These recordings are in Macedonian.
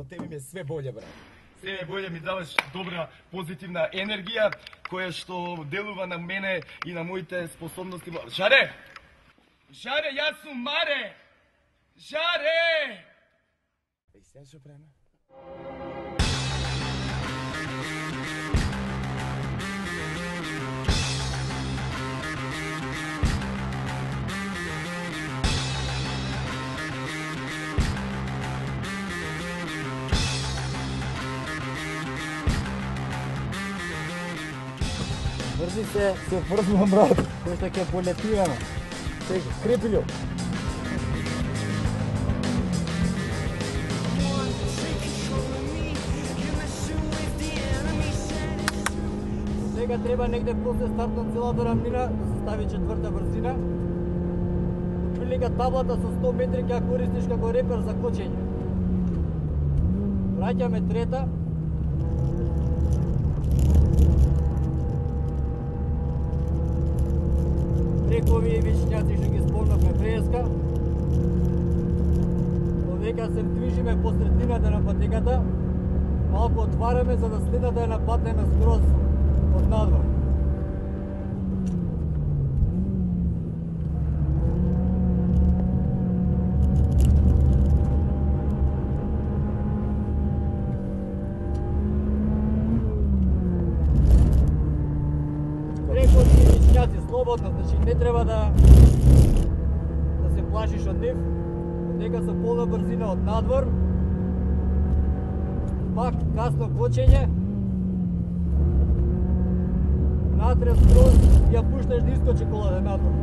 со тебе ми е све боле, брат. Све боле, ми даваш добра, позитивна енергија, која што делува на мене и на моите способности. Жаре! Жаре, јас сум Маре! Жаре! Еј, сега што правиме? Врзи се врзвам, брат, кој што ќе полетиваме. Сега, скрепи го. Сега треба негде после стартна целата рамнина да се стави четврта брзина. Отприлика таблата со 100 метри ќе користиш како репер за кочење. Враќаме трета. Преку овие вишњаци што ги спомнавме преска. Додека се движиме по средината на патеката, малку отвараме за да следната ја нападнеме скроз од надвор. Преку овие вишњаци слободно, значи не треба да се плашиш од нив. Дека со полна брзина од надвор, пак касно кочење, натре скроз ја пушташ да искочи колата надвор.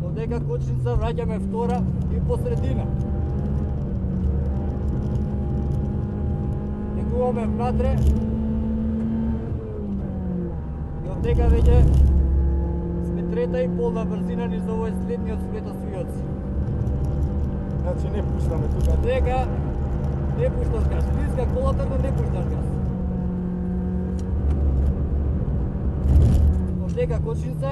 Додека кочница враќаме втора и посредина. Негуваме внатре и одека веќе трета и полна брзина низ овој следниот светосвијац. Значи не пуштаме тука. Дека не пушташ газ. Близка колата, но не пушташ газ. Одека кочница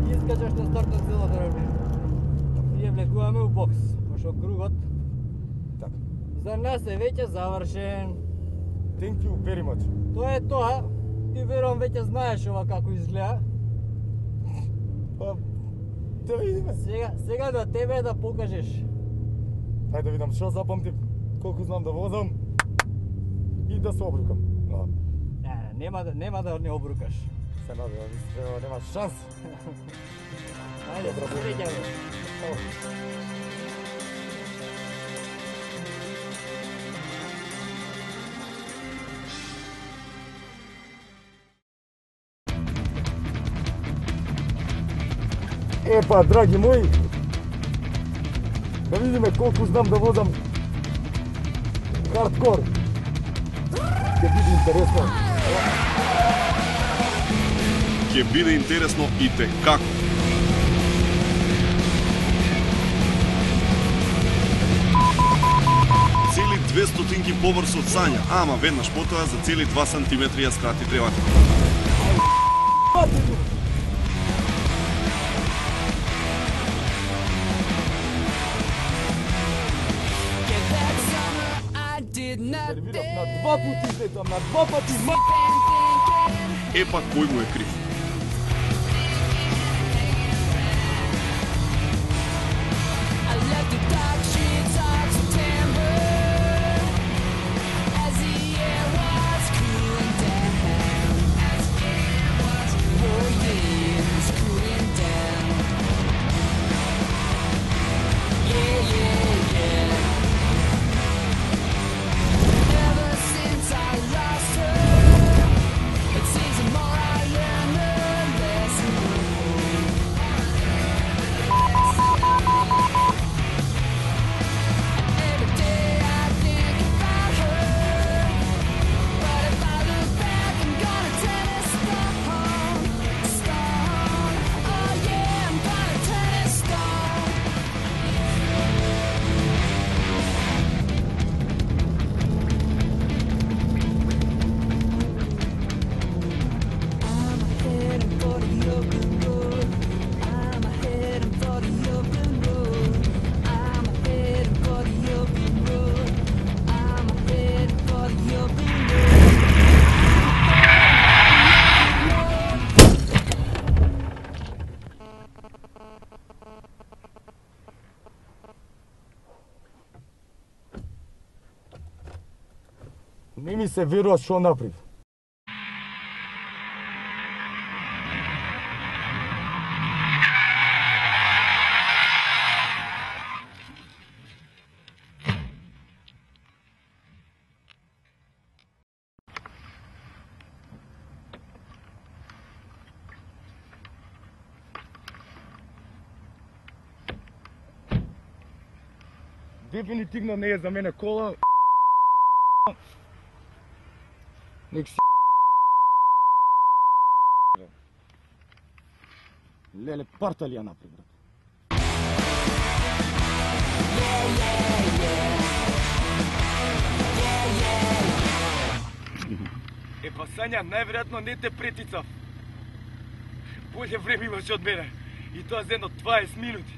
и искачаш на стартна целата равнина. Ние влегуваме у бокс, пошто кругот така за нас е веќе завршен. Thank you very much. Тоа е тоа. Ти верувам веќе знаеш ова како изгледа. Па, да видиме. Сега на тебе е да покажеш. Ајде да видам што запамтив, колку знам да возам и да се обрукам. Нема да не обрукаш. Се надевам, нема шанс. Ајде, среќаваме. Епа, драги мои, да видиме колку знам да возам хардкор. Ќе биде интересно. Ќе биде интересно и те како. Цели 200 поврз од Сања, ама веднаш потоа за цели 2 сантиметри ја скрати тревата. Сервирав на 2 пати, сетам, на 2 пати. Епа кој му е крив? It seems the more I learn, Не ми се верува што направи. Дефинитивно не е за мене кола. Нек си леле, парта ли ја направи, брат? Па Сања, најверојатно не те претицав. Боле време имаш од мене. И тоа за едно 20 минути.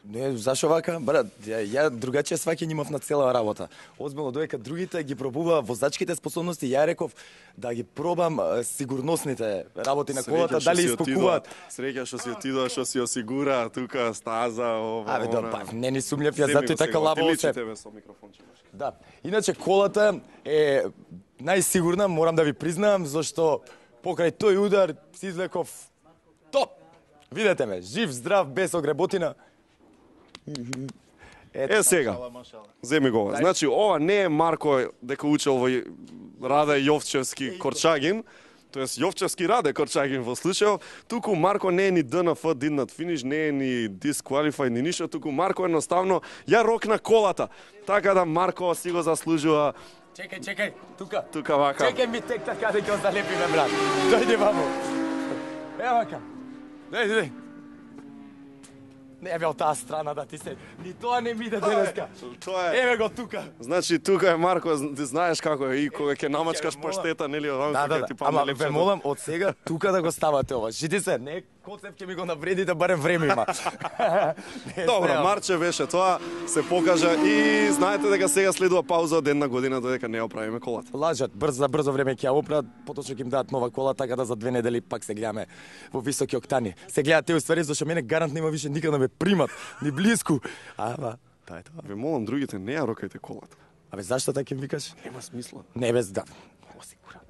Не, зашо вака? Брат, ја другачија сваќање имав на цела работа. Озбилно, додека другите ги пробува возачките способности, ја реков да ги пробам сигурносните работи на колата, дали испокуваат. Среќа што си отидоа, што си осигура, тука стаза, ова. Абе, да, па, не ни сумњав, ја затоа и така лаво се. Да. Иначе колата е најсигурна, морам да ви признам, зашто покрај тој удар си извлеков топ. Видете ме, жив, здрав, без огреботина. Сега, земи го. Значи, ова не е Марко дека учел во Раде Јовчевски Корчагин, тоест Јовчевски Раде Корчагин во случајов, туку Марко не е ни ДНФ did not finish, не е ни disqualified, ни ништо, туку Марко едноставно ја рокна колата. Така да Марко си го заслужува. Чекај, тука. Тука вака. Чекај ми тек така да ќе залепиме, брат. Дојди вамо. Ева вака. Дојди. Не бе од таа страна да ти се. Ни тоа не ми иде денеска. Тоа е. Еве го тука. Значи тука е Марко, ти знаеш како е и кога ќе намачкаш паштета, нели, од Да, ти ама падне ве молам од сега тука да го ставате ова. Жити се, не коцеп ќе ми го навредите, барем време има. Добро, Марче беше тоа, се покажа и знаете дека сега следува пауза од една година додека не ја оправиме колата. Лажат, за брзо време ќе ја оправат, поточно ќе им дадат нова кола, така да за 2 недели пак се гледаме во високи октани. Се гледат те уствари, зашто мене гарант нема више никаде да ме примат, ни блиску. Ама, тоа е тоа. Ве молам другите не ја рокајте колата. Абе зашто така им викаш? Нема смисла. Не без да. Осигурам.